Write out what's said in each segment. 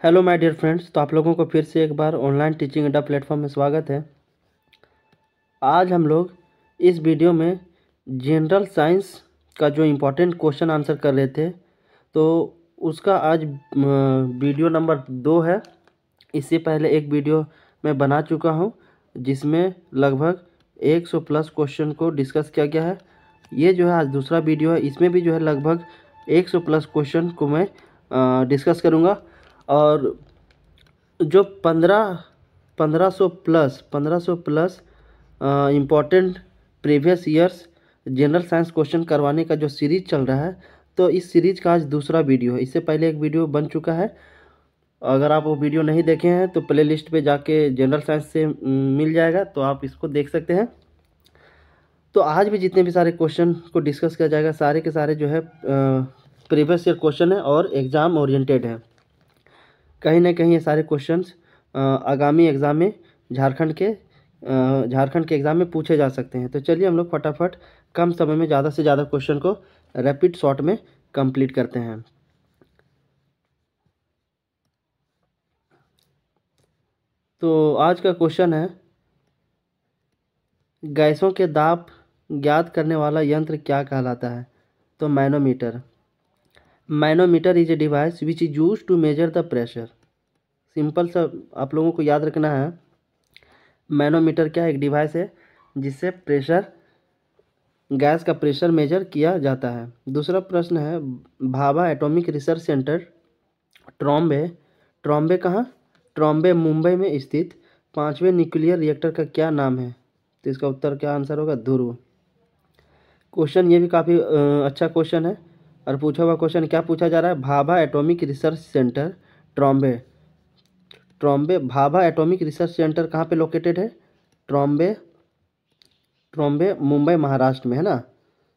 Hello my dear friends. तो आप लोगों को फिर से एक बार ऑनलाइन टीचिंग अड्डा प्लेटफॉर्म में स्वागत है। आज हम लोग इस वीडियो में जनरल साइंस का जो इम्पोर्टेंट क्वेश्चन आंसर कर रहे थे, तो उसका आज वीडियो नंबर 2 है। इससे पहले एक वीडियो मैं बना चुका हूं जिसमें लगभग 100 प्लस क्वेश्चन को डिस्कस किया गया है। ये जो है आज दूसरा वीडियो है, इसमें भी जो है लगभग 100 प्लस क्वेश्चन को मैं डिस्कस करूँगा। और जो 1500 plus important previous years general science question करवाने का जो सीरीज चल रहा है, तो इस सीरीज का आज दूसरा वीडियो है। इससे पहले एक वीडियो बन चुका है। अगर आप वो वीडियो नहीं देखे हैं तो प्ले लिस्ट पर जाके जनरल साइंस से मिल जाएगा, तो आप इसको देख सकते हैं। तो आज भी जितने भी सारे क्वेश्चन को डिस्कस किया जाएगा, सारे के सारे जो है प्रीवियस ईयर क्वेश्चन है और एग्ज़ाम ओरिएंटेड है। कहीं ना कहीं ये सारे क्वेश्चंस आगामी एग्ज़ाम में झारखंड के एग्ज़ाम में पूछे जा सकते हैं। तो चलिए हम लोग फटाफट कम समय में ज़्यादा से ज़्यादा क्वेश्चन को रैपिड शॉर्ट में कंप्लीट करते हैं। तो आज का क्वेश्चन है, गैसों के दाब ज्ञात करने वाला यंत्र क्या कहलाता है? तो manometer. Manometer is a device which is use to measure the pressure. Simple सा आप लोगों को याद रखना है। मैनोमीटर क्या एक डिवाइस है जिससे गैस का प्रेशर मेजर किया जाता है। दूसरा प्रश्न है, Bhabha atomic research centre Trombay Trombay कहाँ? ट्रॉम्बे मुंबई में स्थित 5वें न्यूक्लियर रिएक्टर का क्या नाम है? तो इसका उत्तर क्या आंसर होगा? ध्रुव। क्वेश्चन ये भी काफ़ी अच्छा क्वेश्चन है। और पूछा हुआ क्वेश्चन क्या पूछा जा रहा है? Bhabha atomic research centre Trombay Trombay Bhabha atomic research centre कहाँ पे लोकेटेड है? ट्रॉम्बे ट्रॉम्बे मुंबई महाराष्ट्र में है ना।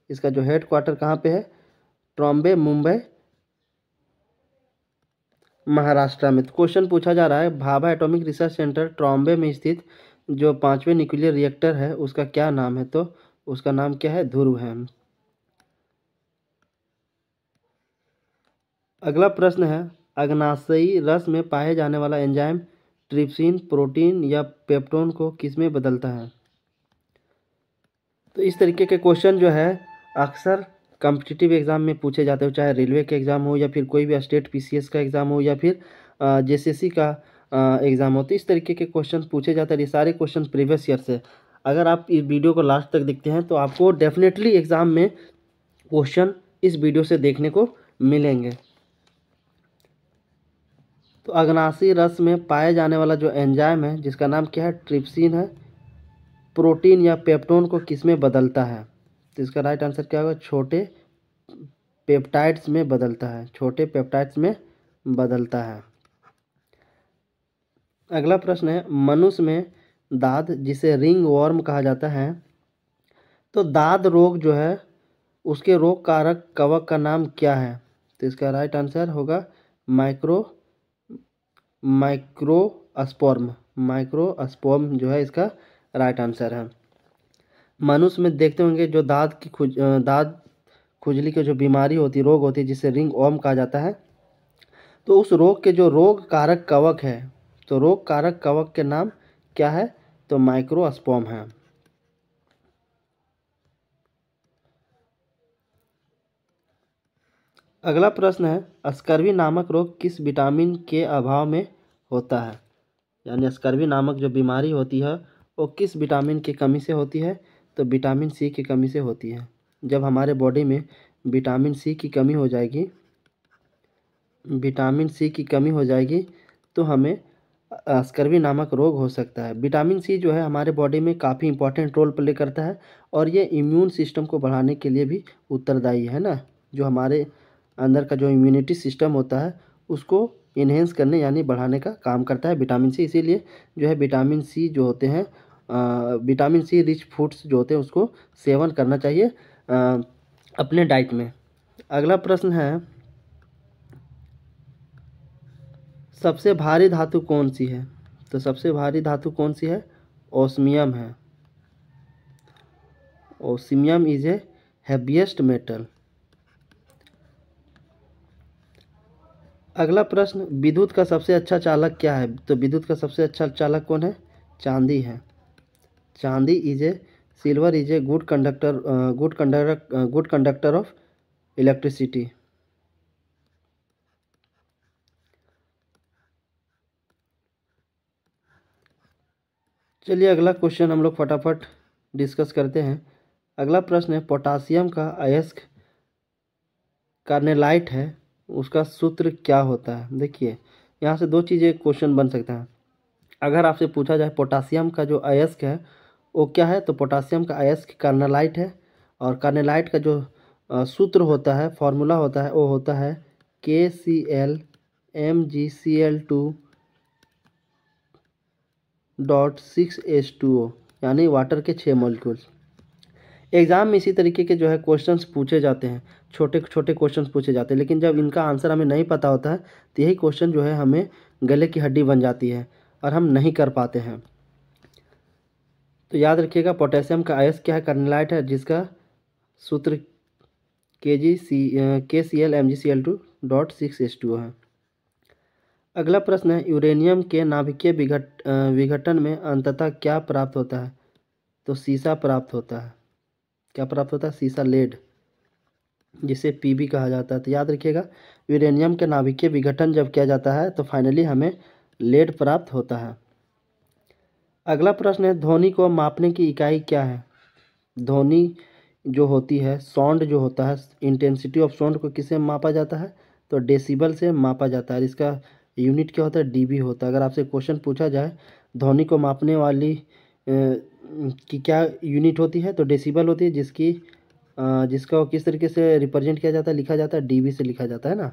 इसका जो हेड क्वार्टर कहाँ पे है? ट्रॉम्बे मुंबई महाराष्ट्र में। तो क्वेश्चन पूछा जा रहा है, Bhabha atomic research centre Trombay में स्थित जो 5वें न्यूक्लियर रिएक्टर है उसका क्या नाम है? तो उसका नाम क्या है? ध्रुव है। अगला प्रश्न है, अग्नाशयी रस में पाए जाने वाला एंजाइम ट्रिप्सिन प्रोटीन या पेप्टोन को किसमें बदलता है? तो इस तरीके के क्वेश्चन जो है अक्सर कॉम्पिटिटिव एग्ज़ाम में पूछे जाते हो, चाहे रेलवे के एग्ज़ाम हो या फिर कोई भी स्टेट पीसीएस का एग्ज़ाम हो या फिर जेसीसी का एग्ज़ाम हो। तो इस तरीके के क्वेश्चन पूछे जाते हैं। ये सारे क्वेश्चन प्रीवियस ईयर से। अगर आप इस वीडियो को लास्ट तक देखते हैं तो आपको डेफिनेटली एग्ज़ाम में क्वेश्चन इस वीडियो से देखने को मिलेंगे। तो अग्नाशी रस में पाए जाने वाला जो एंजाइम है जिसका नाम क्या है? ट्रिप्सिन है, प्रोटीन या पेप्टोन को किसमें बदलता है? तो इसका राइट आंसर क्या होगा? छोटे पेप्टाइड्स में बदलता है। छोटे पेप्टाइड्स में बदलता है। अगला प्रश्न है, मनुष्य में दाद जिसे रिंग वॉर्म कहा जाता है, तो दाद रोग जो है उसके रोग कारक कवक का नाम क्या है? तो इसका राइट आंसर होगा माइक्रोस्पोर्म। माइक्रोस्पोर्म जो है इसका राइट आंसर है। मनुष्य में देखते होंगे जो दाद खुजली की जो बीमारी होती है, रोग होती है, जिसे रिंग वर्म कहा जाता है, तो उस रोग के जो रोग कारक कवक है, तो रोग कारक कवक के नाम क्या है? तो माइक्रोस्पोर्म है। अगला प्रश्न है, स्कर्वी नामक रोग किस विटामिन के अभाव में होता है? यानी स्कर्वी नामक जो बीमारी होती है वो किस विटामिन की कमी से होती है? तो विटामिन सी की कमी से होती है। जब हमारे बॉडी में विटामिन सी की कमी हो जाएगी, विटामिन सी की कमी हो जाएगी तो हमें स्कर्वी नामक रोग हो सकता है। विटामिन सी जो है हमारे बॉडी में काफ़ी इंपॉर्टेंट रोल प्ले करता है और ये इम्यून सिस्टम को बढ़ाने के लिए भी उत्तरदायी है ना। जो हमारे अंदर का जो इम्यूनिटी सिस्टम होता है उसको इन्हेंस करने यानी बढ़ाने का काम करता है विटामिन सी। इसीलिए जो है विटामिन सी जो होते हैं, विटामिन सी रिच फूड्स जो होते हैं उसको सेवन करना चाहिए अपने डाइट में। अगला प्रश्न है, सबसे भारी धातु कौन सी है? तो सबसे भारी धातु कौन सी है? ओस्मियम है। Osmium is a heaviest metal. अगला प्रश्न, विद्युत का सबसे अच्छा चालक क्या है? तो विद्युत का सबसे अच्छा चालक कौन है? चांदी है। चांदी is a silver is a good conductor of electricity. चलिए अगला क्वेश्चन हम लोग फटाफट डिस्कस करते हैं। अगला प्रश्न है, पोटासियम का अयस्क कार्नेलाइट है, उसका सूत्र क्या होता है? देखिए यहाँ से दो चीज़ें क्वेश्चन बन सकता है। अगर आपसे पूछा जाए पोटासियम का जो अयस्क है वो क्या है, तो पोटासियम का अयस्क कार्नेलाइट है। और कार्नेलाइट का जो सूत्र होता है, फॉर्मूला होता है, वो होता है KCl(Mgcl2).6H2O, यानी वाटर के 6 मॉलिक्यूल्स। एग्ज़ाम में इसी तरीके के जो है क्वेश्चंस पूछे जाते हैं, छोटे छोटे क्वेश्चंस पूछे जाते हैं, लेकिन जब इनका आंसर हमें नहीं पता होता है तो यही क्वेश्चन जो है हमें गले की हड्डी बन जाती है और हम नहीं कर पाते हैं। तो याद रखिएगा, पोटेशियम का अयस्क क्या है? कार्नेलाइट है, जिसका सूत्र KCl(Mgcl2).6H2O है। अगला प्रश्न है, यूरेनियम के नाभिकीय विघटन में अंततः क्या प्राप्त होता है? तो सीसा प्राप्त होता है। क्या प्राप्त होता है? सीसा, लेड, जिसे पीबी कहा जाता है। तो याद रखिएगा, यूरेनियम के नाभिकीय विघटन जब किया जाता है तो फाइनली हमें लेड प्राप्त होता है। अगला प्रश्न है, ध्वनि को मापने की इकाई क्या है? ध्वनि जो होती है, साउंड जो होता है, इंटेंसिटी ऑफ साउंड को किससे मापा जाता है? तो डेसिबल से मापा जाता है। इसका यूनिट क्या होता है? डीबी होता है। अगर आपसे क्वेश्चन पूछा जाए ध्वनि को मापने वाली की क्या यूनिट होती है, तो डेसिबल होती है, जिसका किस तरीके से रिप्रेजेंट किया जाता है, लिखा जाता है? डीबी से लिखा जाता है ना।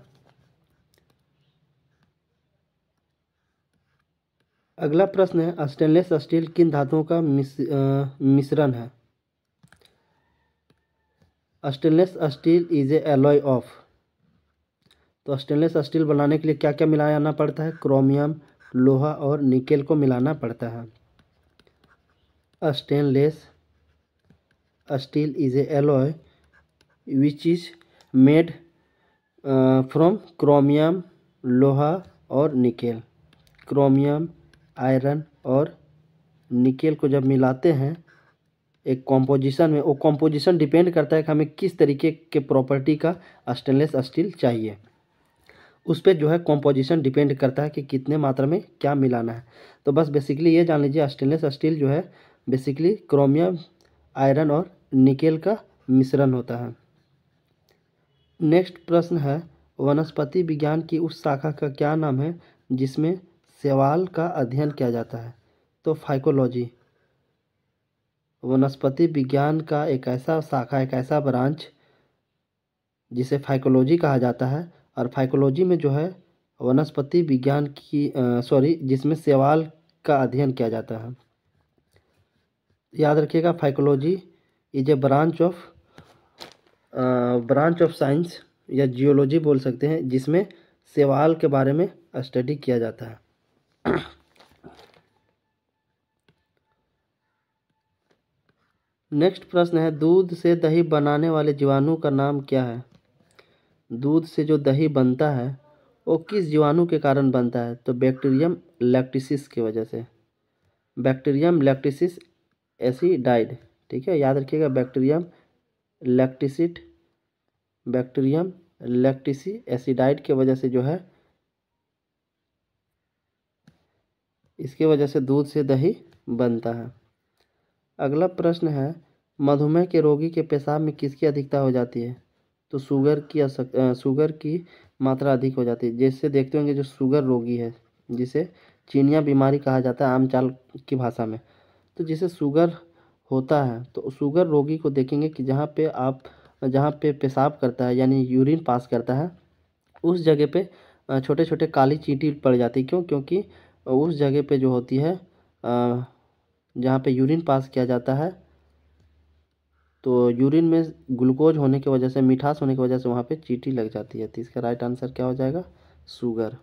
अगला प्रश्न है, स्टेनलेस स्टील किन धातुओं का मिश्रण है? Stainless steel is a alloy of. तो स्टेनलेस स्टील बनाने के लिए क्या क्या मिलाना पड़ता है? क्रोमियम, लोहा और निकेल को मिलाना पड़ता है। Stainless steel is a alloy which is made from chromium, लोहा और निकेल। क्रोमियम, आयरन और निकेल को जब मिलाते हैं एक कॉम्पोजिशन में, वो कॉम्पोजिशन डिपेंड करता है कि हमें किस तरीके के प्रॉपर्टी का स्टेनलेस स्टील चाहिए। उस पर जो है कॉम्पोजिशन डिपेंड करता है कि कितने मात्रा में क्या मिलाना है। तो बस बेसिकली ये जान लीजिए, स्टेनलेस स्टील जो है बेसिकली क्रोमियम, आयरन और निकेल का मिश्रण होता है। नेक्स्ट प्रश्न है, वनस्पति विज्ञान की उस शाखा का क्या नाम है जिसमें शैवाल का अध्ययन किया जाता है? तो फाइकोलॉजी। वनस्पति विज्ञान का एक ऐसा शाखा, एक ऐसा ब्रांच जिसे फाइकोलॉजी कहा जाता है। और फाइकोलॉजी में जो है वनस्पति विज्ञान की जिसमें शैवाल का अध्ययन किया जाता है। याद रखिएगा, phycology is a branch of science या जियोलॉजी बोल सकते हैं, जिसमें शैवाल के बारे में स्टडी किया जाता है। नेक्स्ट प्रश्न है, दूध से दही बनाने वाले जीवाणु का नाम क्या है? दूध से जो दही बनता है वो किस जीवाणु के कारण बनता है? तो बैक्टीरियम लैक्टिसिस की वजह से। बैक्टीरियम लैक्टिसिस एसिडाइड, ठीक है, याद रखिएगा, बैक्टीरियम लैक्टिसी एसिडाइड के वजह से जो है, इसके वजह से दूध से दही बनता है। अगला प्रश्न है, मधुमेह के रोगी के पेशाब में किसकी अधिकता हो जाती है? तो शुगर की मात्रा अधिक हो जाती है। जैसे देखते होंगे जो शुगर रोगी है, जिसे चीनिया बीमारी कहा जाता है आम चाल की भाषा में, तो जिसे शुगर होता है तो शुगर रोगी को देखेंगे कि जहाँ पे पेशाब करता है यानी यूरिन पास करता है, उस जगह पे छोटे छोटे काली चींटी पड़ जाती है। क्यों? क्योंकि उस जगह पे जो होती है, जहाँ पे यूरिन पास किया जाता है, तो यूरिन में ग्लूकोज होने की वजह से, मिठास होने की वजह से वहाँ पे चींटी लग जाती है। तो इसका राइट आंसर क्या हो जाएगा? शुगर।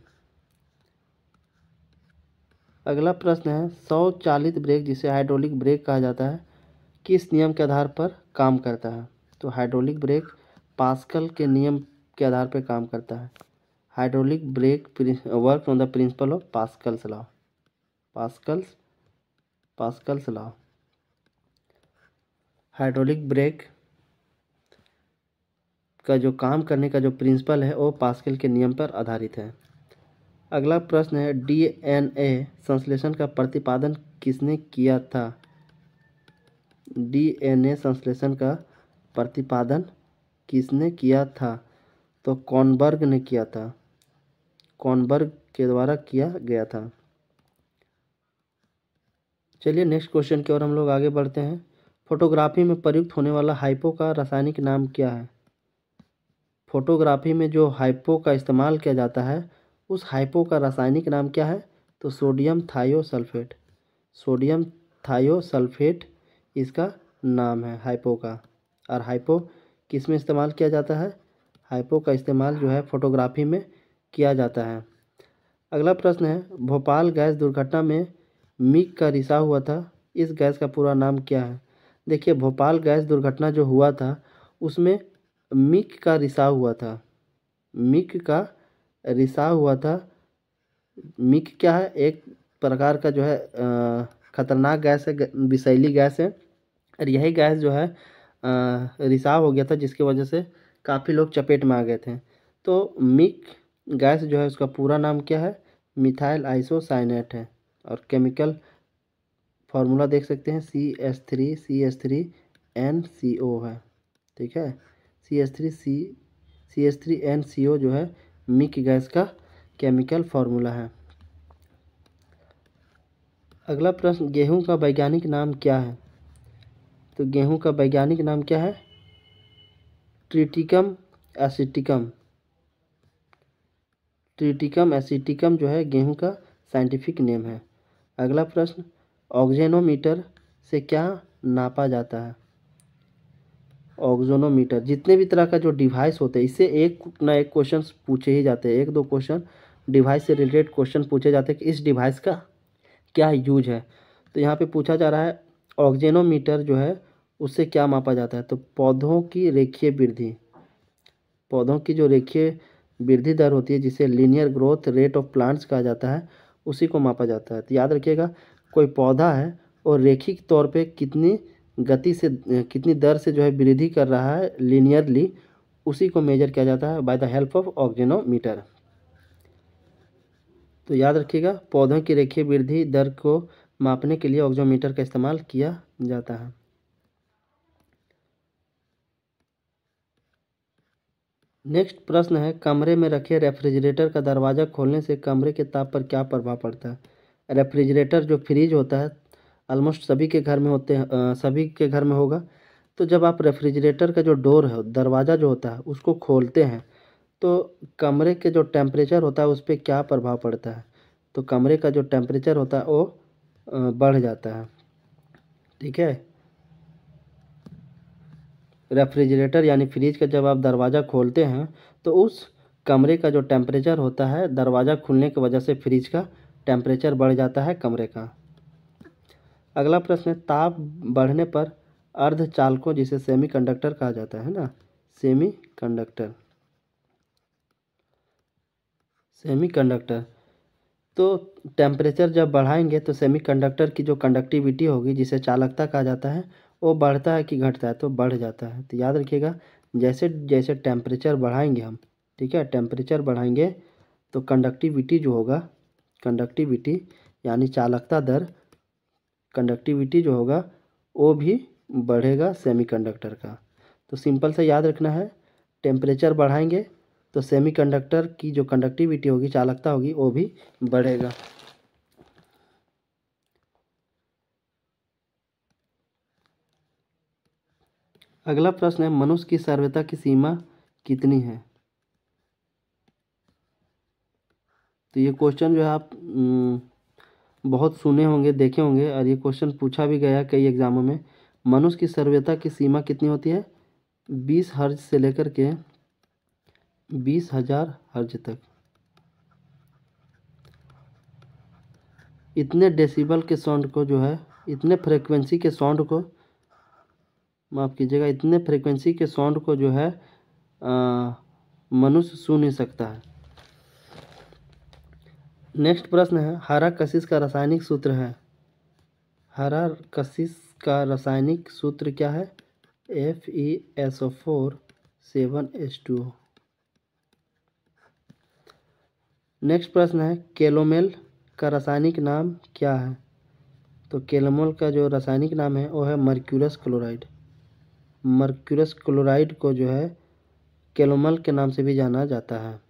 अगला प्रश्न है, स्वचालित ब्रेक जिसे हाइड्रोलिक ब्रेक कहा जाता है किस नियम के आधार पर काम करता है? तो हाइड्रोलिक ब्रेक पास्कल के नियम के आधार पर काम करता है। Hydraulic brake work on the principle of Pascal's law. Pascal's law. Hydraulic brake का जो काम करने का जो प्रिंसिपल है वो पास्कल के नियम पर आधारित है। अगला प्रश्न है डीएनए संश्लेषण का प्रतिपादन किसने किया था? डीएनए संश्लेषण का प्रतिपादन किसने किया था? तो कॉर्नबर्ग ने किया था। कॉर्नबर्ग के द्वारा किया गया था। चलिए नेक्स्ट क्वेश्चन की ओर हम लोग आगे बढ़ते हैं। फोटोग्राफी में प्रयुक्त होने वाला हाइपो का रासायनिक नाम क्या है? फोटोग्राफी में जो हाइपो का इस्तेमाल किया जाता है उस हाइपो का रासायनिक नाम क्या है? तो सोडियम थायोसल्फेट। सोडियम थायोसल्फेट इसका नाम है हाइपो का। और हाइपो किस में इस्तेमाल किया जाता है? हाइपो का इस्तेमाल जो है फोटोग्राफी में किया जाता है। अगला प्रश्न है भोपाल गैस दुर्घटना में मिग का रिसाव हुआ था, इस गैस का पूरा नाम क्या है? देखिए भोपाल गैस दुर्घटना जो हुआ था उसमें मिग का रिसाव हुआ था। मिग का रिसाव हुआ था। मिग क्या है? एक प्रकार का जो है खतरनाक गैस है, विषैली गैस है। और यही गैस जो है रिसाव हो गया था जिसकी वजह से काफ़ी लोग चपेट में आ गए थे। तो मिग गैस जो है उसका पूरा नाम क्या है? मिथाइल आइसोसाइनेट है। और केमिकल फार्मूला देख सकते हैं CH3NCO है। ठीक है, CH3NCO जो है मिग गैस का केमिकल फार्मूला है। अगला प्रश्न गेहूं का वैज्ञानिक नाम क्या है? तो गेहूं का वैज्ञानिक नाम क्या है? ट्रिटिकम एसिटिकम। ट्रिटिकम एसिटिकम जो है गेहूं का साइंटिफिक नेम है। अगला प्रश्न ऑक्जेनोमीटर से क्या नापा जाता है? ऑक्जेनोमीटर जितने भी तरह का जो डिवाइस होते हैं इससे एक ना एक क्वेश्चन पूछे ही जाते हैं। एक दो क्वेश्चन डिवाइस से रिलेटेड क्वेश्चन पूछे जाते हैं कि इस डिवाइस का क्या यूज है। तो यहाँ पे पूछा जा रहा है ऑक्जेनोमीटर जो है उससे क्या मापा जाता है? तो पौधों की रेखीय वृद्धि। पौधों की जो रेखीय वृद्धि दर होती है जिसे linear growth rate of plants कहा जाता है उसी को मापा जाता है। तो याद रखिएगा कोई पौधा है और रेखिक तौर पे कितनी गति से कितनी दर से जो है वृद्धि कर रहा है लीनियरली, उसी को मेजर किया जाता है by the help of auxanometer. तो याद रखिएगा पौधों की रेखीय वृद्धि दर को मापने के लिए ऑक्जेनोमीटर का इस्तेमाल किया जाता है। नेक्स्ट प्रश्न है कमरे में रखे रेफ्रिजरेटर का दरवाज़ा खोलने से कमरे के ताप पर क्या प्रभाव पड़ता है? रेफ्रिजरेटर जो फ्रिज होता है ऑलमोस्ट सभी के घर में होते हैं, सभी के घर में होगा। तो जब आप रेफ्रिजरेटर का जो डोर है दरवाज़ा जो होता है उसको खोलते हैं तो कमरे के जो टेम्परेचर होता है उस पर क्या प्रभाव पड़ता है? तो कमरे का जो टेम्परेचर होता है वो बढ़ जाता है। ठीक है, रेफ्रिजरेटर यानी फ्रिज का जब आप दरवाज़ा खोलते हैं तो उस कमरे का जो टेम्परेचर होता है दरवाज़ा खुलने की वजह से फ्रिज का टेम्परेचर बढ़ जाता है कमरे का। अगला प्रश्न है ताप बढ़ने पर अर्धचालकों जिसे सेमीकंडक्टर कहा जाता है ना, सेमीकंडक्टर तो टेम्परेचर जब बढ़ाएंगे तो सेमीकंडक्टर की जो कंडक्टिविटी होगी जिसे चालकता कहा जाता है वो बढ़ता है कि घटता है? तो बढ़ जाता है। तो याद रखिएगा जैसे जैसे टेम्परेचर बढ़ाएंगे हम, ठीक है, टेम्परेचर बढ़ाएंगे तो कंडक्टिविटी जो होगा, कंडक्टिविटी यानी चालकता दर, कंडक्टिविटी जो होगा वो भी बढ़ेगा सेमीकंडक्टर का। तो सिंपल से याद रखना है टेम्परेचर बढ़ाएंगे तो सेमीकंडक्टर की जो कंडक्टिविटी होगी, चालकता होगी, वो भी बढ़ेगा। अगला प्रश्न है मनुष्य की सर्वथा की सीमा कितनी है? तो ये क्वेश्चन जो है आप बहुत सुने होंगे, देखे होंगे और ये क्वेश्चन पूछा भी गया कई एग्जामों में। मनुष्य की सर्वथा की सीमा कितनी होती है? 20 हर्ज से लेकर के 20,000 हर्ज तक। इतने डेसिबल के साउंड को जो है, इतने फ्रेक्वेंसी के साउंड को, माफ़ कीजिएगा, इतने फ्रेक्वेंसी के साउंड को जो है मनुष्य सुन नहीं सकता है। नेक्स्ट प्रश्न है, हरा कशिश का रासायनिक सूत्र है। हरा कशिश का रासायनिक सूत्र क्या है? FeSO4 7H2O। नेक्स्ट प्रश्न है, कैलोमेल का रासायनिक नाम क्या है? तो कैलोमेल का जो रासायनिक नाम है वो है मर्क्यूरस क्लोराइड। मर्क्यूरस क्लोराइड को जो है कैलोमेल के नाम से भी जाना जाता है।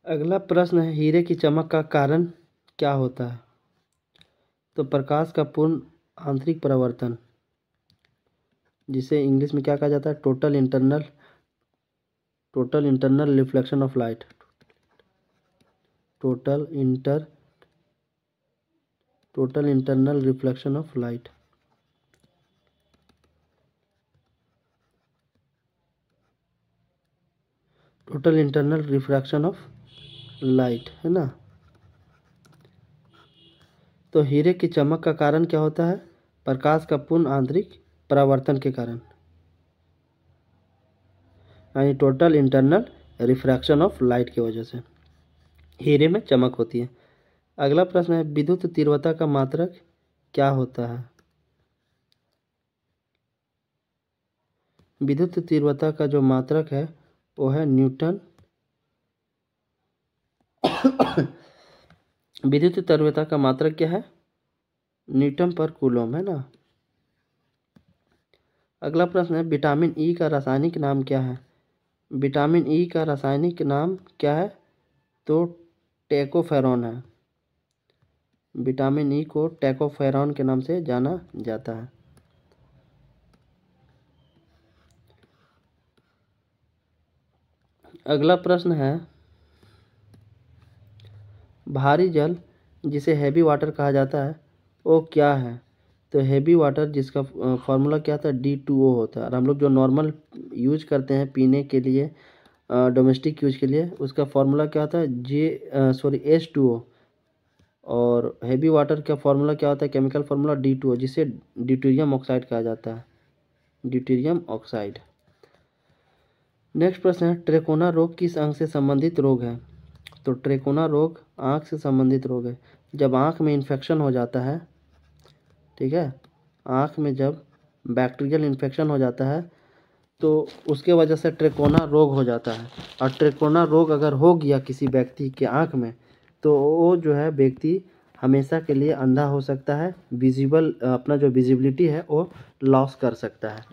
अगला प्रश्न है, हीरे की चमक का कारण क्या होता है? तो प्रकाश का पूर्ण आंतरिक परावर्तन, जिसे इंग्लिश में क्या कहा जाता है? Total internal reflection of light. Total internal reflection of light. Total internal refraction of light है ना। तो हीरे की चमक का कारण क्या होता है? प्रकाश का पूर्ण आंतरिक परावर्तन के कारण, यानी total internal refraction of light की वजह से हीरे में चमक होती है। अगला प्रश्न है, विद्युत तीव्रता का मात्रक क्या होता है? विद्युत तीव्रता का जो मात्रक है वो है न्यूटन। विद्युत तीव्रता का मात्रक क्या है? न्यूटन पर कूलम है ना। अगला प्रश्न है, विटामिन ई का रासायनिक नाम क्या है? विटामिन ई का रासायनिक नाम क्या है? तो टेकोफेरॉन है। विटामिन ई को टेकोफेरॉन के नाम से जाना जाता है। अगला प्रश्न है, भारी जल जिसे हैवी वाटर कहा जाता है वो क्या है? तो हैवी वाटर जिसका फॉर्मूला क्या था? D2O होता है। और हम लोग जो नॉर्मल यूज करते हैं पीने के लिए, डोमेस्टिक यूज के लिए, उसका फॉर्मूला क्या होता है? H2O। और हैवी वाटर का फॉर्मूला क्या होता है? केमिकल फॉर्मूला D2O, जिसे ड्यूटेरियम ऑक्साइड कहा जाता है। Deuterium oxide. नेक्स्ट प्रश्न है, ट्रेकोना रोग किस अंग से संबंधित रोग है? तो ट्रेकोना रोग आँख से संबंधित रोग है। जब आँख में इन्फेक्शन हो जाता है, ठीक है, आँख में जब बैक्टीरियल इन्फेक्शन हो जाता है तो उसके वजह से ट्रेकोना रोग हो जाता है। और ट्रेकोना रोग अगर हो गया किसी व्यक्ति के आँख में, तो वो जो है व्यक्ति हमेशा के लिए अंधा हो सकता है। अपना जो विजिबिलिटी है वो लॉस कर सकता है।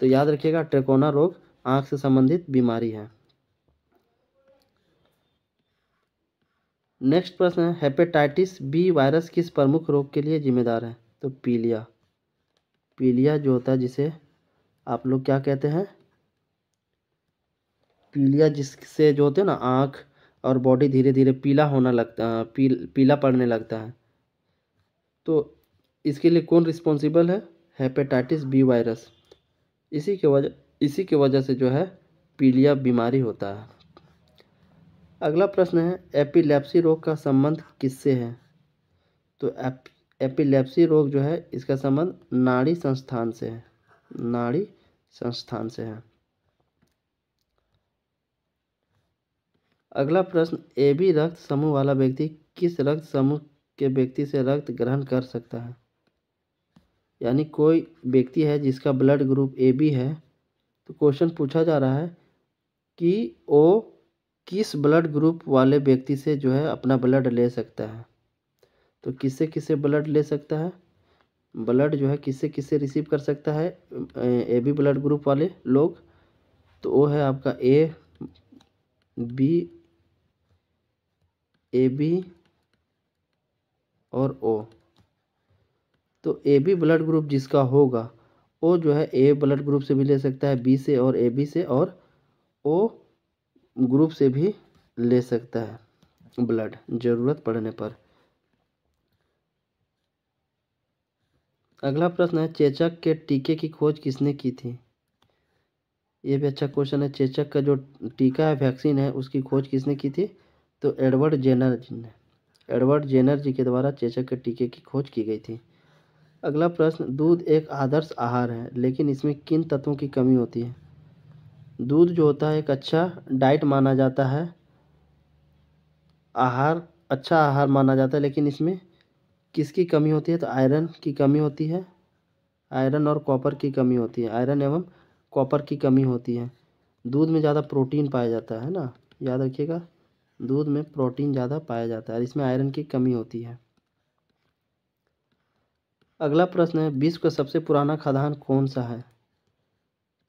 तो याद रखिएगा, ट्रेकोना रोग आँख से संबंधित बीमारी है। नेक्स्ट प्रश्न है, हेपेटाइटिस बी वायरस किस प्रमुख रोग के लिए जिम्मेदार है? तो पीलिया जो होता है, जिसे आप लोग क्या कहते हैं? पीलिया, जिससे जो होते हैं ना आँख और बॉडी धीरे धीरे पीला होना लगता है, पीला पड़ने लगता है। तो इसके लिए कौन रिस्पॉन्सिबल है? Hepatitis B virus. इसी के वजह से जो है पीलिया बीमारी होता है। अगला प्रश्न है, एपिलेप्सी रोग का संबंध किससे है? तो एपिलेप्सी रोग जो है इसका संबंध नाड़ी संस्थान से है। नाड़ी संस्थान से है। अगला प्रश्न, AB रक्त समूह वाला व्यक्ति किस रक्त समूह के व्यक्ति से रक्त ग्रहण कर सकता है? यानी कोई व्यक्ति है जिसका ब्लड ग्रुप AB है, तो क्वेश्चन पूछा जा रहा है कि वो किस ब्लड ग्रुप वाले व्यक्ति से जो है अपना ब्लड ले सकता है। तो किससे किससे ब्लड ले सकता है? ब्लड जो है किससे किससे रिसीव कर सकता है AB ब्लड ग्रुप वाले लोग? तो वो है आपका AB और O। तो AB ब्लड ग्रुप जिसका होगा वो जो है A ब्लड ग्रुप से भी ले सकता है, B से और AB से, और O ग्रुप से भी ले सकता है ब्लड जरूरत पड़ने पर। अगला प्रश्न है, चेचक के टीके की खोज किसने की थी? ये भी अच्छा क्वेश्चन है। चेचक का जो टीका है, वैक्सीन है, उसकी खोज किसने की थी? तो एडवर्ड जेनर जी के द्वारा चेचक के टीके की खोज की गई थी। अगला प्रश्न, दूध एक आदर्श आहार है लेकिन इसमें किन तत्वों की कमी होती है? दूध जो होता है एक अच्छा डाइट माना जाता है, अच्छा आहार माना जाता है, लेकिन इसमें किसकी कमी होती है? तो आयरन की कमी होती है। आयरन और कॉपर की कमी होती है, आयरन एवं कॉपर की कमी होती है। दूध में ज़्यादा प्रोटीन पाया जाता है ना, याद रखिएगा, दूध में प्रोटीन ज़्यादा पाया जाता है, इसमें आयरन की कमी होती है। अगला प्रश्न है, विश्व का सबसे पुराना खदान कौन सा है?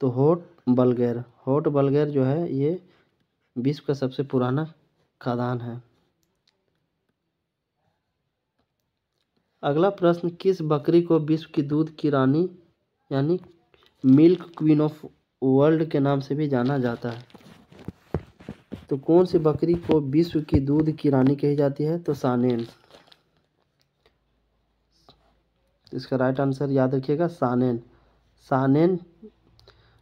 तो होट बलगैर जो है ये विश्व का सबसे पुराना खदान है। अगला प्रश्न, किस बकरी को विश्व की दूध की रानी यानी मिल्क क्वीन ऑफ वर्ल्ड के नाम से भी जाना जाता है? तो कौन सी बकरी को विश्व की दूध की रानी कही जाती है? तो सानेन। इसका राइट आंसर याद रखिएगा, सानेन। सानेन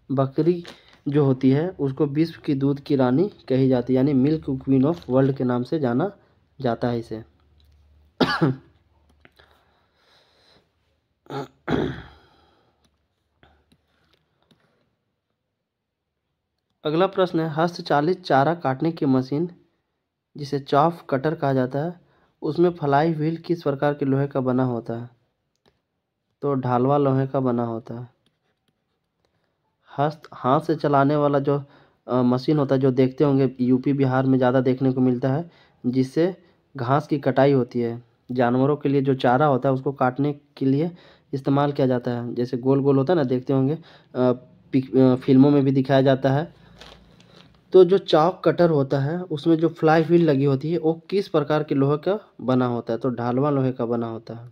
बकरी जो होती है उसको विश्व की दूध की रानी कही जाती है, यानी मिल्क क्वीन ऑफ वर्ल्ड के नाम से जाना जाता है इसे। अगला प्रश्न है, हस्तचालित चारा काटने की मशीन जिसे चॉफ कटर कहा जाता है, उसमें फ्लाई व्हील किस प्रकार के लोहे का बना होता है? तो ढालवा लोहे का बना होता है। हाथ से चलाने वाला जो मशीन होता है, जो देखते होंगे यूपी बिहार में ज़्यादा देखने को मिलता है, जिससे घास की कटाई होती है, जानवरों के लिए जो चारा होता है उसको काटने के लिए इस्तेमाल किया जाता है। जैसे गोल गोल होता है ना, देखते होंगे फिल्मों में भी दिखाया जाता है। तो जो चॉक कटर होता है उसमें जो फ्लाई व्हील लगी होती है वो किस प्रकार के लोहे का बना होता है? तो ढालवा लोहे का बना होता है।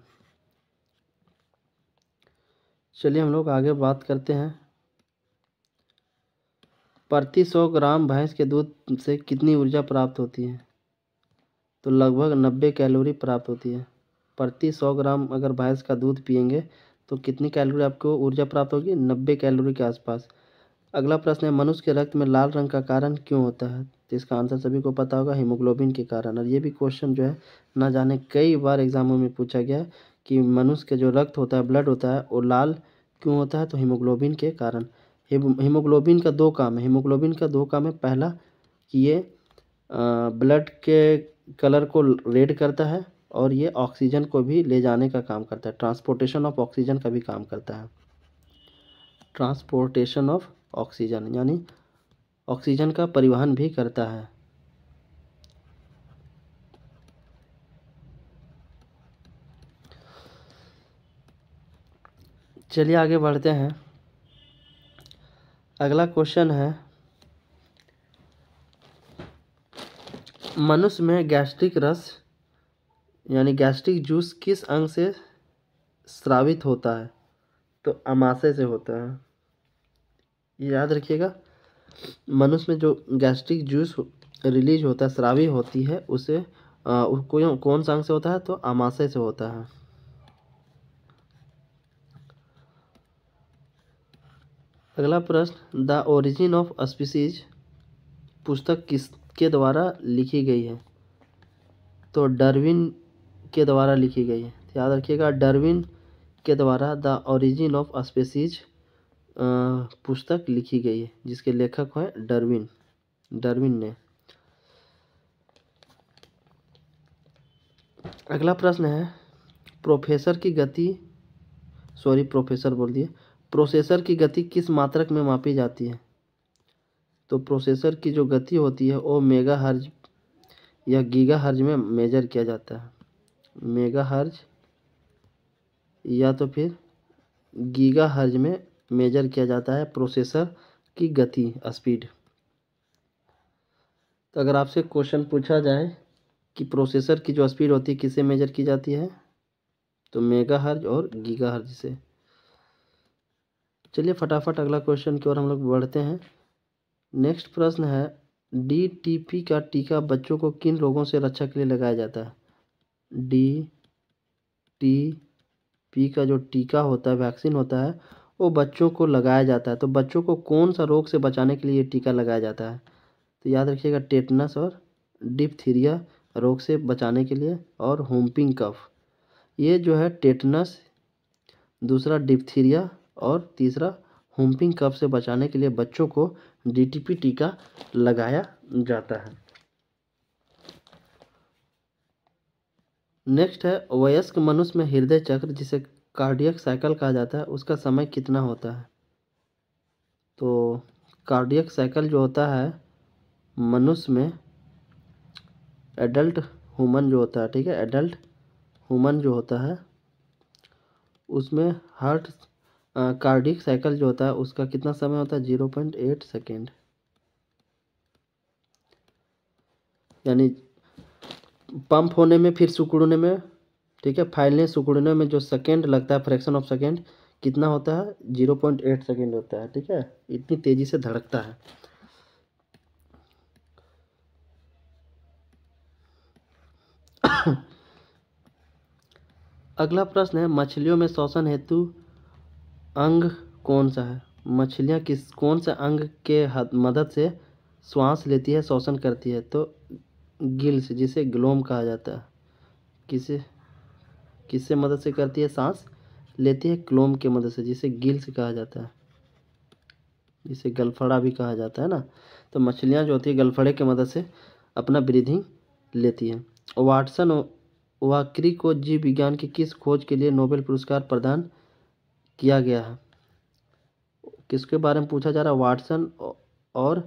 चलिए हम लोग आगे बात करते हैं, प्रति 100 ग्राम भैंस के दूध से कितनी ऊर्जा प्राप्त होती है? तो लगभग 90 कैलोरी प्राप्त होती है। प्रति 100 ग्राम अगर भैंस का दूध पिएंगे तो कितनी कैलोरी आपको ऊर्जा प्राप्त होगी? 90 कैलोरी के आसपास। अगला प्रश्न है, मनुष्य के रक्त में लाल रंग का कारण क्यों होता है? तो इसका आंसर सभी को पता होगा, हीमोग्लोबिन के कारण। और ये भी क्वेश्चन जो है ना जाने कई बार एग्जामों में पूछा गया है कि मनुष्य के जो रक्त होता है, ब्लड होता है, वो लाल क्यों होता है? तो हीमोग्लोबिन के कारण। हीमोग्लोबिन का दो काम है, हीमोग्लोबिन का दो काम है। पहला कि ये ब्लड के कलर को रेड करता है, और ये ऑक्सीजन को भी ले जाने का काम करता है, ट्रांसपोर्टेशन ऑफ ऑक्सीजन का भी काम करता है। ट्रांसपोर्टेशन ऑफ ऑक्सीजन यानी ऑक्सीजन का परिवहन भी करता है। चलिए आगे बढ़ते हैं। अगला क्वेश्चन है, मनुष्य में गैस्ट्रिक रस यानी गैस्ट्रिक जूस किस अंग से स्रावित होता है? तो अमाशय से होता है। याद रखिएगा, मनुष्य में जो गैस्ट्रिक जूस रिलीज होता है, स्रावी होती है, उसे कौन सा अंग से होता है? तो अमाशय से होता है। अगला प्रश्न, द ओरिजिन ऑफ स्पीसीज पुस्तक किसके द्वारा लिखी गई है? तो डार्विन के द्वारा लिखी गई है। याद रखिएगा, डार्विन के द्वारा द ओरिजिन ऑफ स्पीसीज पुस्तक लिखी गई है, जिसके लेखक है डार्विन ने। अगला प्रश्न है, प्रोसेसर की गति किस मात्रक में मापी जाती है? तो प्रोसेसर की जो गति होती है वो मेगाहर्ज या गीगाहर्ज में मेजर किया जाता है। मेगाहर्ज या तो फिर गीगाहर्ज में मेजर किया जाता है प्रोसेसर की गति, स्पीड। तो अगर आपसे क्वेश्चन पूछा जाए कि प्रोसेसर की जो स्पीड होती है किससे मेजर की जाती है? तो मेगाहर्ज और गीगाहर्ज से। चलिए फटाफट अगला क्वेश्चन की ओर हम लोग बढ़ते हैं। नेक्स्ट प्रश्न है, DTP का टीका बच्चों को किन रोगों से रक्षा के लिए लगाया जाता है? DTP का जो टीका होता है, वैक्सीन होता है, वो बच्चों को लगाया जाता है। तो बच्चों को कौन सा रोग से बचाने के लिए ये टीका लगाया जाता है? तो याद रखिएगा, टेटनस और डिप्थीरिया रोग से बचाने के लिए, और हुम्पिंग कफ। ये जो है टेटनस, दूसरा डिप्थीरिया और तीसरा हुम्पिंग कफ से बचाने के लिए बच्चों को DTP टीका लगाया जाता है। नेक्स्ट है वयस्क मनुष्य में हृदय चक्र जिसे कार्डियक साइकिल कहा जाता है उसका समय कितना होता है। तो कार्डियक साइकिल जो होता है मनुष्य में एडल्ट ह्यूमन जो होता है, ठीक है, एडल्ट ह्यूमन जो होता है उसमें हार्ट कार्डियक साइकिल जो होता है उसका कितना समय होता है 0.8 सेकेंड। यानी पंप होने में फिर सिकुड़ने में, ठीक है, फैलने सिकुड़ने में जो सेकेंड लगता है फ्रैक्शन ऑफ सेकेंड कितना होता है 0.8 सेकेंड होता है, ठीक है, इतनी तेजी से धड़कता है। अगला प्रश्न है मछलियों में श्वसन हेतु अंग कौन सा है। मछलियाँ कौन से अंग के मदद से श्वास लेती है श्वसन करती है। तो गिल्स जिसे ग्लोम कहा जाता है। किससे मदद से करती है सांस लेती है, क्लोम के मदद से जिसे गिल्स कहा जाता है, जिसे गलफड़ा भी कहा जाता है ना। तो मछलियाँ जो होती है गलफड़े के मदद से अपना ब्रीदिंग लेती है। वाटसन व क्रिक को जीव विज्ञान की किस खोज के लिए नोबेल पुरस्कार प्रदान किया गया है। किसके बारे में पूछा जा रहा है। वाटसन और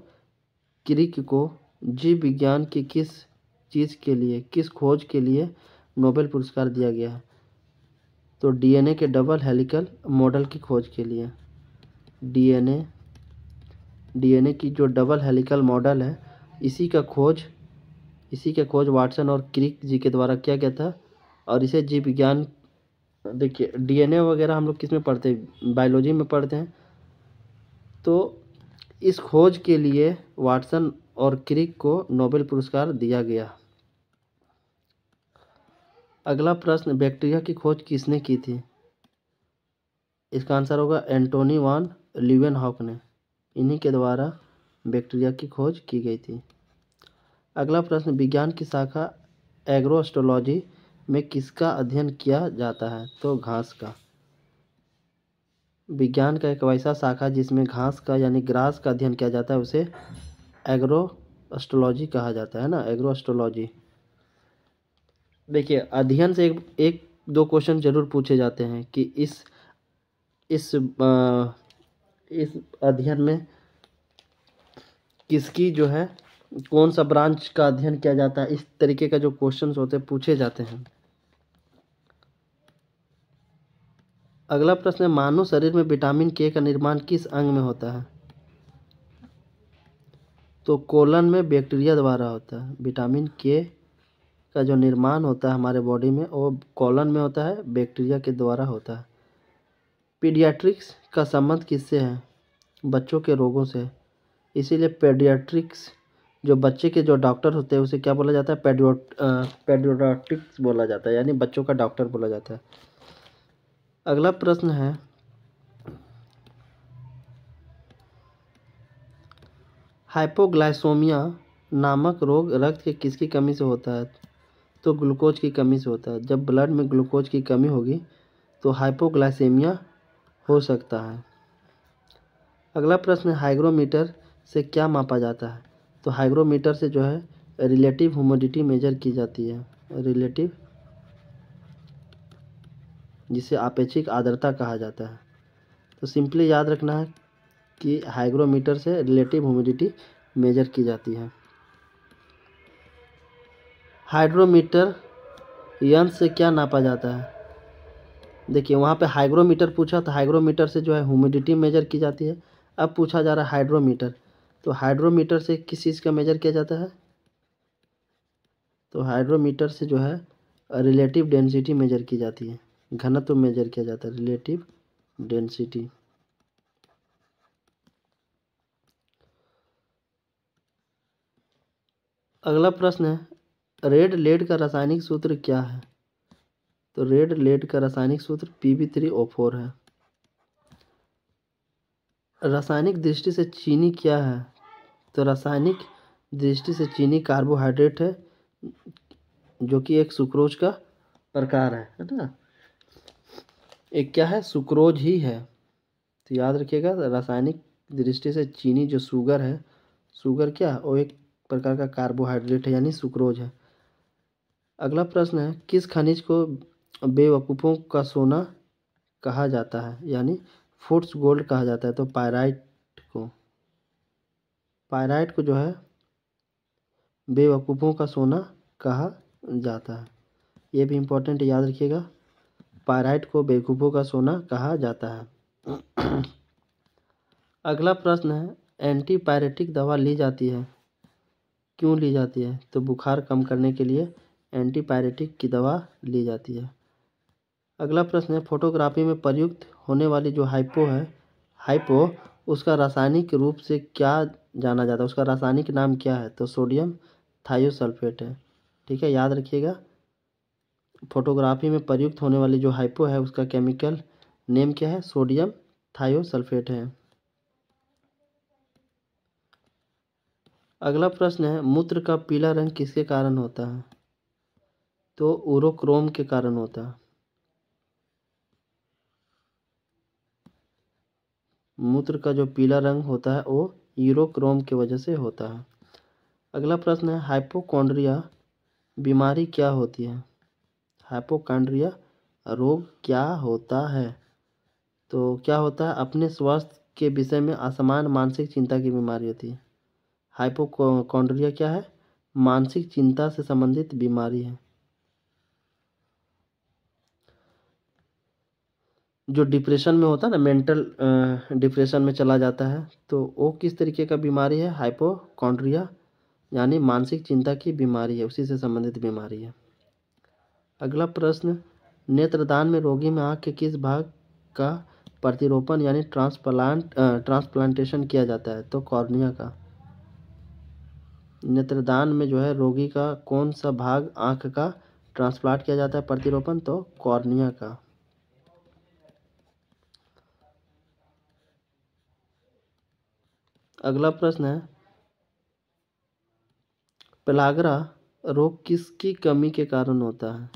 क्रिक को जीव विज्ञान की किस चीज़ के लिए, किस खोज के लिए नोबेल पुरस्कार दिया गया है। तो डीएनए के डबल हेलिकल मॉडल की खोज के लिए। डीएनए की जो डबल हेलिकल मॉडल है इसी का खोज वाटसन और क्रिक जी के द्वारा किया गया था। और इसे जीव विज्ञान, देखिए डीएनए वगैरह हम लोग किस में पढ़ते हैं, बायोलॉजी में पढ़ते हैं। तो इस खोज के लिए वाटसन और क्रिक को नोबेल पुरस्कार दिया गया। अगला प्रश्न बैक्टीरिया की खोज किसने की थी। इसका आंसर होगा एंटोनी वान लीeuwenhoek ने। इन्हीं के द्वारा बैक्टीरिया की खोज की गई थी। अगला प्रश्न विज्ञान की शाखा एग्रोएस्ट्रोलॉजी में किसका अध्ययन किया जाता है। तो घास का। विज्ञान का एक वैसा शाखा जिसमें घास का यानी ग्रास का अध्ययन किया जाता है उसे एग्रोएस्ट्रोलॉजी कहा जाता है ना, एग्रोएस्ट्रोलॉजी। देखिए अध्ययन से एक दो क्वेश्चन जरूर पूछे जाते हैं कि इस अध्ययन में किसकी जो है कौन सा ब्रांच का अध्ययन किया जाता है। इस तरीके का जो क्वेश्चंस होते हैं पूछे जाते हैं। अगला प्रश्न है मानव शरीर में विटामिन के का निर्माण किस अंग में होता है। तो कोलन में बैक्टीरिया द्वारा होता है। विटामिन के का जो निर्माण होता है हमारे बॉडी में वो कोलन में होता है, बैक्टीरिया के द्वारा होता है। पीडियाट्रिक्स का संबंध किससे है। बच्चों के रोगों से। इसीलिए पेडियाट्रिक्स जो बच्चे के जो डॉक्टर होते हैं उसे क्या बोला जाता है, पेडियाट्रिक्स बोला जाता है, यानी बच्चों का डॉक्टर बोला जाता है। अगला प्रश्न है हाइपोग्लाइसेमिया नामक रोग रक्त के किसकी कमी से होता है। तो ग्लूकोज की कमी से होता है। जब ब्लड में ग्लूकोज की कमी होगी तो हाइपोग्लाइसेमिया हो सकता है। अगला प्रश्न हाइग्रोमीटर से क्या मापा जाता है। तो हाइग्रोमीटर से जो है रिलेटिव ह्यूमिडिटी मेजर की जाती है। रिलेटिव, जिसे आपेक्षिक आर्द्रता कहा जाता है। तो सिंपली याद रखना है कि हाइग्रोमीटर से रिलेटिव ह्यूमिडिटी मेजर की जाती है। हाइड्रोमीटर यंत्र से क्या नापा जाता है। देखिए वहाँ पे हाइग्रोमीटर पूछा तो हाइग्रोमीटर से जो है ह्यूमिडिटी मेजर की जाती है। अब पूछा जा रहा है हाइड्रोमीटर, तो हाइड्रोमीटर से किस चीज़ का मेजर किया जाता है। तो हाइड्रोमीटर से जो है रिलेटिव डेंसिटी मेजर की जाती है, घनत्व मेजर किया जाता है, रिलेटिव डेंसिटी। अगला प्रश्न है रेड लेड का रासायनिक सूत्र क्या है। तो रेड लेड का रासायनिक सूत्र Pb3O4 है। रासायनिक दृष्टि से चीनी क्या है। तो रासायनिक दृष्टि से चीनी कार्बोहाइड्रेट है जो कि एक सुक्रोज का प्रकार है ना। एक क्या है, सुक्रोज ही है। तो याद रखिएगा रासायनिक दृष्टि से चीनी जो शुगर है, शुगर क्या है, वो एक प्रकार का कार्बोहाइड्रेट है यानी सुक्रोज है। अगला प्रश्न है, किस खनिज को बेवकूफ़ों का सोना कहा जाता है यानी फुट्स गोल्ड कहा जाता है? तो पायराइट को जो है बेवकूफ़ों का सोना कहा जाता है। ये भी इम्पोर्टेंट याद रखिएगा, पायराइट को बेवकूफ़ों का सोना कहा जाता है। अगला प्रश्न है, एंटीपायरेटिक दवा ली जाती है, क्यों ली जाती है? तो बुखार कम करने के लिए एंटीपायरेटिक की दवा ली जाती है। अगला प्रश्न है, फोटोग्राफी में प्रयुक्त होने वाली जो हाइपो उसका रासायनिक रूप से क्या जाना जाता है? उसका रासायनिक नाम क्या है? तो सोडियम थायोसल्फेट है। ठीक है, याद रखिएगा, फोटोग्राफी में प्रयुक्त होने वाली जो हाइपो है उसका केमिकल नेम क्या है? सोडियम थायोसल्फेट है। अगला प्रश्न है, मूत्र का पीला रंग किसके कारण होता है? तो उरोक्रोम के कारण होता है। मूत्र का जो पीला रंग होता है वो यूरोक्रोम की वजह से होता है। अगला प्रश्न है, हाइपोकॉन्ड्रिया बीमारी क्या होती है? हाइपोकॉन्ड्रिया रोग क्या होता है? तो क्या होता है, अपने स्वास्थ्य के विषय में असमान मानसिक चिंता की बीमारी होती है। हाइपोकॉन्ड्रिया क्या है? मानसिक चिंता से संबंधित बीमारी है। जो डिप्रेशन में होता है ना, मेंटल डिप्रेशन में चला जाता है, तो वो किस तरीके का बीमारी है? हाइपोकॉन्ड्रिया यानी मानसिक चिंता की बीमारी है, उसी से संबंधित बीमारी है। अगला प्रश्न, नेत्रदान में रोगी में आँख के किस भाग का प्रतिरोपण यानी ट्रांसप्लांटेशन किया जाता है? तो कॉर्निया का। नेत्रदान में जो है रोगी का कौन सा भाग आँख का ट्रांसप्लांट किया जाता है प्रतिरोपण? तो कॉर्निया का। अगला प्रश्न है, पेलाग्रा रोग किसकी कमी के कारण होता है?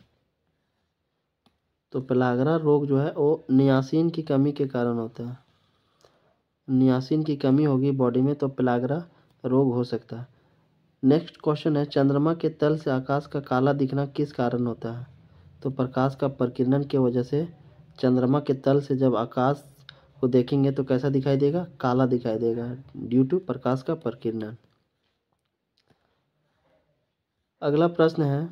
तो पेलाग्रा रोग जो है वो नियासिन की कमी के कारण होता है। नियासिन की कमी होगी बॉडी में तो पेलाग्रा रोग हो सकता है। नेक्स्ट क्वेश्चन है, चंद्रमा के तल से आकाश का काला दिखना किस कारण होता है? तो प्रकाश का प्रकीर्णन की वजह से चंद्रमा के तल से जब आकाश को देखेंगे तो कैसा दिखाई देगा? काला दिखाई देगा, ड्यू टू प्रकाश का प्रकीर्णन। अगला प्रश्न है,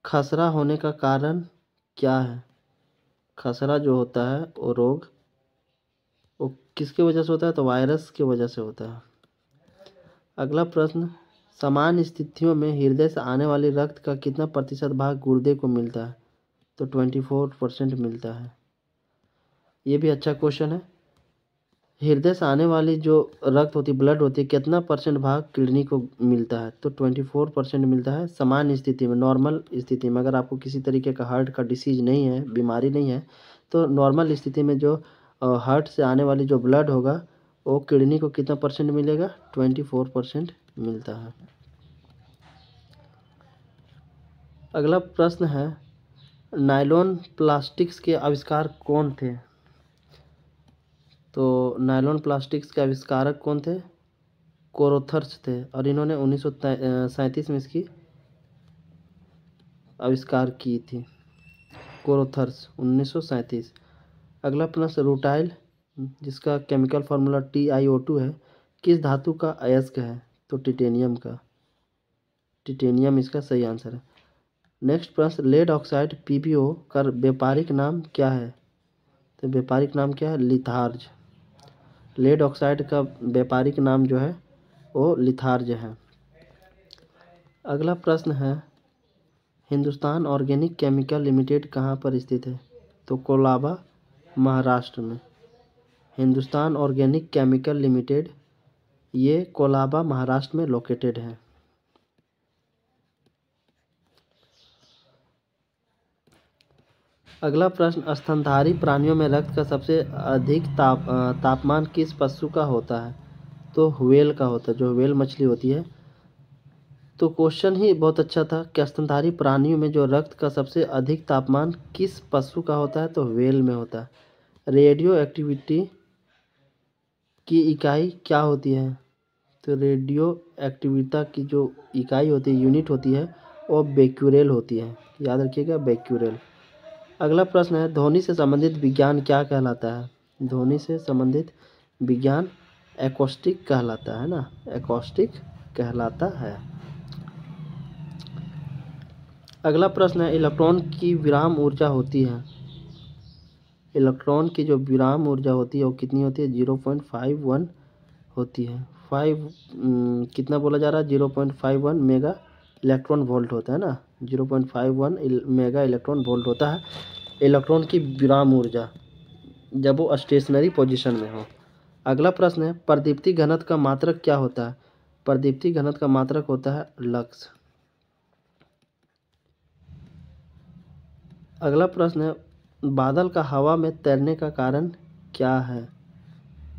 खसरा होने का कारण क्या है? खसरा जो होता है वो रोग वो किसकी वजह से होता है? तो वायरस की वजह से होता है। अगला प्रश्न, सामान्य स्थितियों में हृदय से आने वाली रक्त का कितना प्रतिशत भाग गुर्दे को मिलता है? तो 24% मिलता है। ये भी अच्छा क्वेश्चन है। हृदय से आने वाली जो रक्त होती है, ब्लड होती है, कितना परसेंट भाग किडनी को मिलता है? तो 24% मिलता है सामान्य स्थिति में, नॉर्मल स्थिति में। अगर आपको किसी तरीके का हार्ट का डिसीज नहीं है, बीमारी नहीं है, तो नॉर्मल स्थिति में जो हार्ट से आने वाली जो ब्लड होगा वो किडनी को कितना परसेंट मिलेगा? 24% मिलता है। अगला प्रश्न है, नायलॉन प्लास्टिक्स के आविष्कार कौन थे? तो नायलॉन प्लास्टिक्स के आविष्कारक कौन थे? कोरोथर्स थे, और इन्होंने 1937 में इसकी आविष्कार की थी। कोरोथर्स 1937। अगला प्रश्न, रूटाइल जिसका केमिकल फार्मूला TiO2 है किस धातु का अयस्क है? तो टिटेनियम का। टिटेनियम इसका सही आंसर है। नेक्स्ट प्रश्न, लेड ऑक्साइड PbO का व्यापारिक नाम क्या है? तो व्यापारिक नाम क्या है? लिथार्ज। लेड ऑक्साइड का व्यापारिक नाम जो है वो लिथार्ज है। अगला प्रश्न है, हिंदुस्तान ऑर्गेनिक केमिकल लिमिटेड कहाँ पर स्थित है? तो कोलाबा, महाराष्ट्र में। हिंदुस्तान ऑर्गेनिक केमिकल लिमिटेड ये कोलाबा, महाराष्ट्र में लोकेटेड है। अगला प्रश्न, स्तनधारी प्राणियों में रक्त का सबसे अधिक तापमान किस पशु का होता है? तो व्हेल का होता है, जो व्हेल मछली होती है। तो क्वेश्चन ही बहुत अच्छा था कि स्तनधारी प्राणियों में जो रक्त का सबसे अधिक तापमान किस पशु का होता है? तो व्हेल में होता है। रेडियो एक्टिविटी की इकाई क्या होती है? तो रेडियो एक्टिविता की जो इकाई होती है, यूनिट होती है, वो बेक्यूरेल होती है। याद रखिएगा, बेक्यूरेल। अगला प्रश्न है, ध्वनि से संबंधित विज्ञान क्या कहलाता है? ध्वनि से संबंधित विज्ञान एकॉस्टिक कहलाता है ना, एकॉस्टिक कहलाता है। अगला प्रश्न है, इलेक्ट्रॉन की विराम ऊर्जा होती है। इलेक्ट्रॉन की जो विराम ऊर्जा होती है वो कितनी होती है? 0.51 होती है। कितना बोला जा रहा है? 0.51 मेगा इलेक्ट्रॉन वोल्ट होता है ना, 0.51 मेगा इलेक्ट्रॉन वोल्ट होता है इलेक्ट्रॉन की विराम ऊर्जा, जब वो स्टेशनरी पोजीशन में हो। अगला प्रश्न है, प्रदीप्ति घनत्व का मात्रक क्या होता है? प्रदीप्ति घनत्व का मात्रक होता है लक्स। अगला प्रश्न है, बादल का हवा में तैरने का कारण क्या है?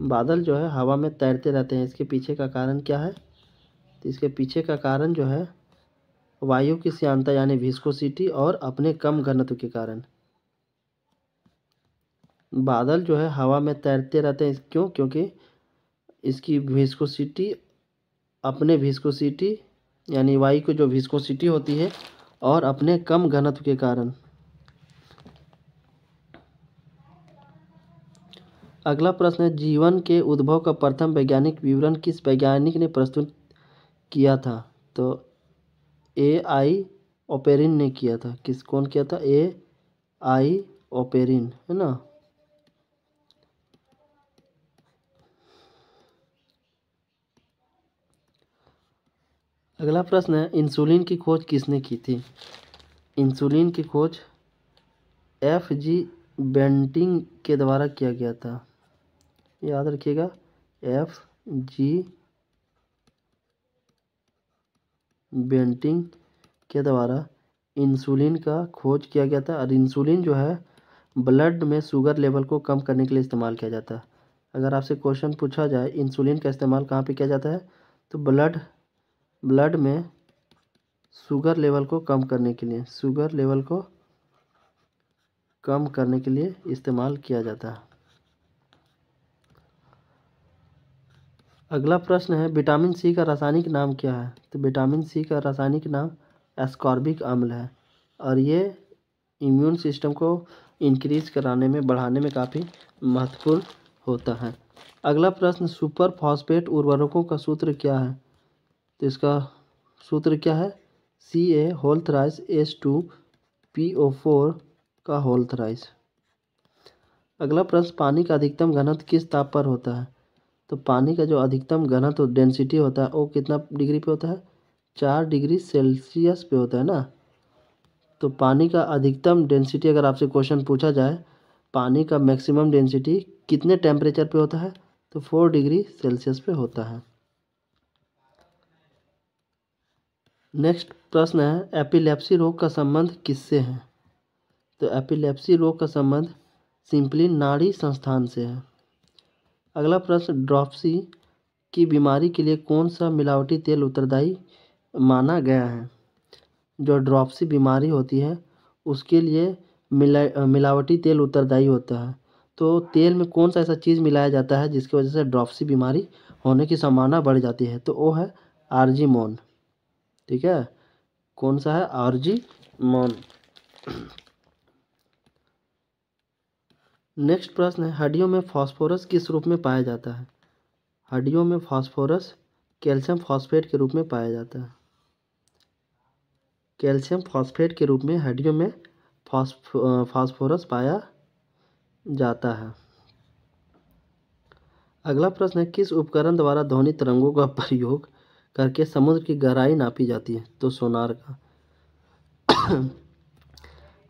बादल जो है हवा में तैरते रहते हैं, इसके पीछे का कारण क्या है? तो इसके पीछे का कारण जो है वायु की श्यानता यानी विस्कोसिटी और अपने कम घनत्व के कारण। बादल जो है हवा में तैरते रहते हैं, क्यों? क्योंकि इसकी विस्कोसिटी, अपने विस्कोसिटी यानी वायु की जो विस्कोसिटी होती है और अपने कम घनत्व के कारण। अगला प्रश्न है, जीवन के उद्भव का प्रथम वैज्ञानिक विवरण किस वैज्ञानिक ने प्रस्तुत किया था? तो AI ओपेरिन ने किया था। कौन किया था? AI ओपेरिन, है ना। अगला प्रश्न है, इंसुलिन की खोज किसने की थी? इंसुलिन की खोज FG बेंटिंग के द्वारा किया गया था। याद रखिएगा, FG बेंटिंग के द्वारा इंसुलिन का खोज किया गया था। और इंसुलिन जो है ब्लड में शुगर लेवल को कम करने के लिए इस्तेमाल किया जाता है। अगर आपसे क्वेश्चन पूछा जाए इंसुलिन का इस्तेमाल कहाँ पे किया जाता है, तो ब्लड में शुगर लेवल को कम करने के लिए, शुगर लेवल को कम करने के लिए इस्तेमाल किया जाता है। अगला प्रश्न है, विटामिन सी का रासायनिक नाम क्या है? तो विटामिन सी का रासायनिक नाम एस्कॉर्बिक अम्ल है और ये इम्यून सिस्टम को इंक्रीज कराने में, बढ़ाने में काफ़ी महत्वपूर्ण होता है। अगला प्रश्न, सुपर फॉस्फेट उर्वरकों का सूत्र क्या है? तो इसका सूत्र क्या है? Ca होल थ्राइस H2PO4 का होल थ्राइस। अगला प्रश्न, पानी का अधिकतम घनत्व किस ताप पर होता है? तो पानी का जो अधिकतम घनत्व डेंसिटी होता है वो कितना डिग्री पे होता है? 4 डिग्री सेल्सियस पे होता है ना। तो पानी का अधिकतम डेंसिटी, अगर आपसे क्वेश्चन पूछा जाए पानी का मैक्सिमम डेंसिटी कितने टेम्परेचर पे होता है, तो 4 डिग्री सेल्सियस पे होता है। नेक्स्ट प्रश्न है, एपिलेप्सी रोग का संबंध किससे है? तो एपिलेप्सी रोग का संबंध सिंपली नाड़ी संस्थान से है। अगला प्रश्न, ड्रॉप्सी की बीमारी के लिए कौन सा मिलावटी तेल उत्तरदायी माना गया है? जो ड्रॉप्सी बीमारी होती है उसके लिए मिलावटी तेल उत्तरदायी होता है। तो तेल में कौन सा ऐसा चीज़ मिलाया जाता है जिसकी वजह से ड्रॉप्सी बीमारी होने की संभावना बढ़ जाती है? तो वो है आर्जीमोन। ठीक है, कौन सा है? आर्जीमोन। नेक्स्ट प्रश्न है, हड्डियों में फास्फोरस किस रूप में पाया जाता है? हड्डियों में फास्फोरस कैल्शियम फॉस्फेट के रूप में पाया जाता है। कैल्शियम फॉस्फेट के रूप में हड्डियों में फास्फोरस पाया जाता है। अगला प्रश्न है, किस उपकरण द्वारा ध्वनि तरंगों का प्रयोग करके समुद्र की गहराई नापी जाती है? तो सोनार का।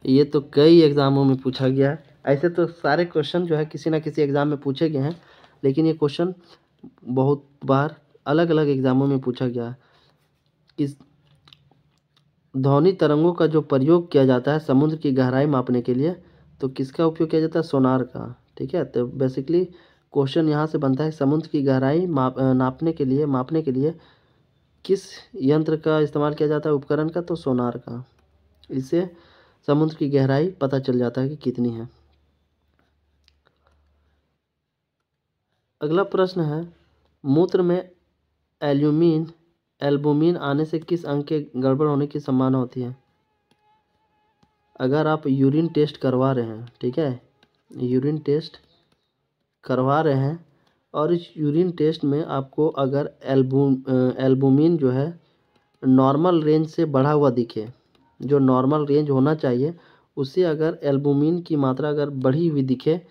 ये तो कई एग्जामों में पूछा गया है। ऐसे तो सारे क्वेश्चन जो है किसी ना किसी एग्जाम में पूछे गए हैं, लेकिन ये क्वेश्चन बहुत बार अलग अलग एग्जामों में पूछा गया है। किस ध्वनि तरंगों का जो प्रयोग किया जाता है समुद्र की गहराई मापने के लिए, तो किसका उपयोग किया जाता है? सोनार का। ठीक है, तो बेसिकली क्वेश्चन यहाँ से बनता है, समुद्र की गहराई मापने के लिए किस यंत्र का इस्तेमाल किया जाता है, उपकरण का? तो सोनार का। इससे समुद्र की गहराई पता चल जाता है कि कितनी है। अगला प्रश्न है, मूत्र में एल्बुमिन आने से किस अंग के गड़बड़ होने की संभावना होती है? अगर आप यूरिन टेस्ट करवा रहे हैं, ठीक है, यूरिन टेस्ट करवा रहे हैं और इस यूरिन टेस्ट में आपको अगर एल्बुमिन जो है नॉर्मल रेंज से बढ़ा हुआ दिखे, जो नॉर्मल रेंज होना चाहिए उससे अगर एल्बुमिन की मात्रा अगर बढ़ी हुई दिखे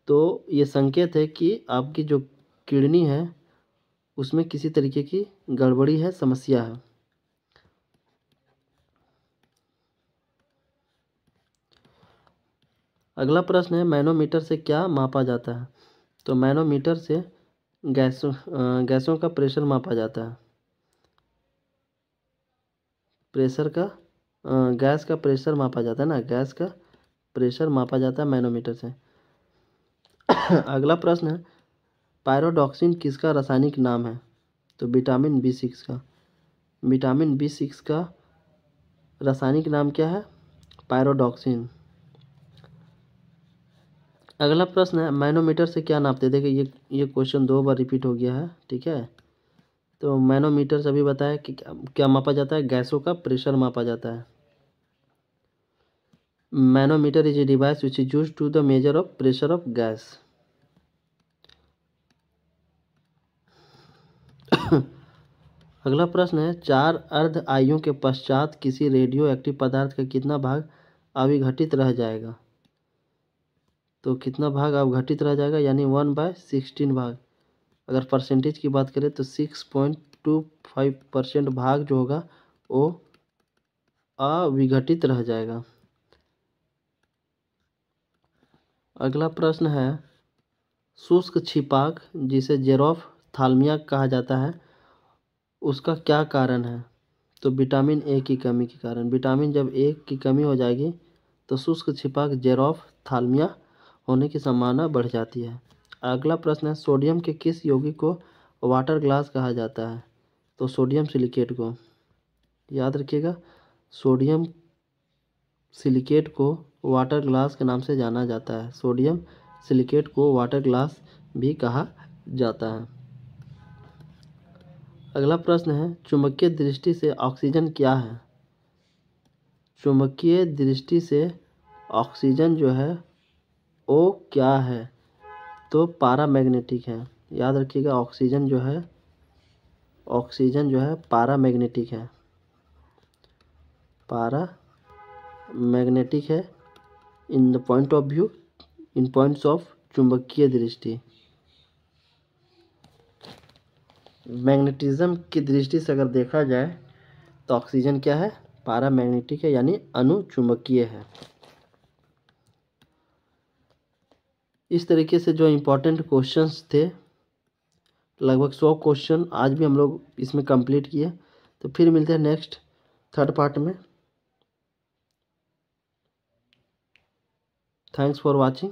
तो ये संकेत है कि आपकी जो किडनी है उसमें किसी तरीके की गड़बड़ी है, समस्या है। अगला प्रश्न है, मैनोमीटर से क्या मापा जाता है? तो मैनोमीटर से गैसों का प्रेशर मापा जाता है। गैस का प्रेशर मापा जाता है ना, गैस का प्रेशर मापा जाता है मैनोमीटर से। अगला प्रश्न है, पायरोडॉक्सिन किसका रासायनिक नाम है? तो विटामिन B6 का। विटामिन B6 का रासायनिक नाम क्या है? पायरोडॉक्सिन। अगला प्रश्न है, मैनोमीटर से क्या नापते? देखिए ये क्वेश्चन 2 बार रिपीट हो गया है, ठीक है। तो मैनोमीटर से अभी बताया कि क्या मापा जाता है? गैसों का प्रेशर मापा जाता है। Manometer is a device which is used to the measure of pressure of gas. अगला प्रश्न है, 4 अर्ध आयुओं के पश्चात किसी रेडियो एक्टिव पदार्थ का कितना भाग अविघटित रह जाएगा? तो कितना भाग अवघटित रह जाएगा? यानी 1/16 भाग। अगर परसेंटेज की बात करें तो 6.25% भाग जो होगा वो अविघटित रह जाएगा। अगला प्रश्न है, शुष्क छिपाक जिसे जेरोफ्थाल्मिया कहा जाता है उसका क्या कारण है? तो विटामिन ए की कमी के कारण। विटामिन जब ए की कमी हो जाएगी तो शुष्क छिपाक जेरोफ्थाल्मिया होने की संभावना बढ़ जाती है। अगला प्रश्न है, सोडियम के किस यौगिक को वाटर ग्लास कहा जाता है? तो सोडियम सिलिकेट को। याद रखिएगा, सोडियम सिलिकेट को वाटर ग्लास के नाम से जाना जाता है। सोडियम सिलिकेट को वाटर ग्लास भी कहा जाता है। अगला प्रश्न है, चुंबकीय दृष्टि से ऑक्सीजन क्या है? चुंबकीय दृष्टि से ऑक्सीजन जो है वो क्या है? तो पारामैग्नेटिक है। याद रखिएगा, ऑक्सीजन जो है पारामैग्नेटिक है। पारामैग्नेटिक है in the point of view, in points of चुंबकीय दृष्टि। मैग्नेटिज्म की दृष्टि से अगर देखा जाए तो ऑक्सीजन क्या है? पारामैग्नेटिक है, यानी अनुचुंबकीय है। इस तरीके से जो इम्पोर्टेंट क्वेश्चंस थे, लगभग 100 क्वेश्चन आज भी हम लोग इसमें कंप्लीट किए। तो फिर मिलते हैं नेक्स्ट 3rd पार्ट में। Thanks for watching.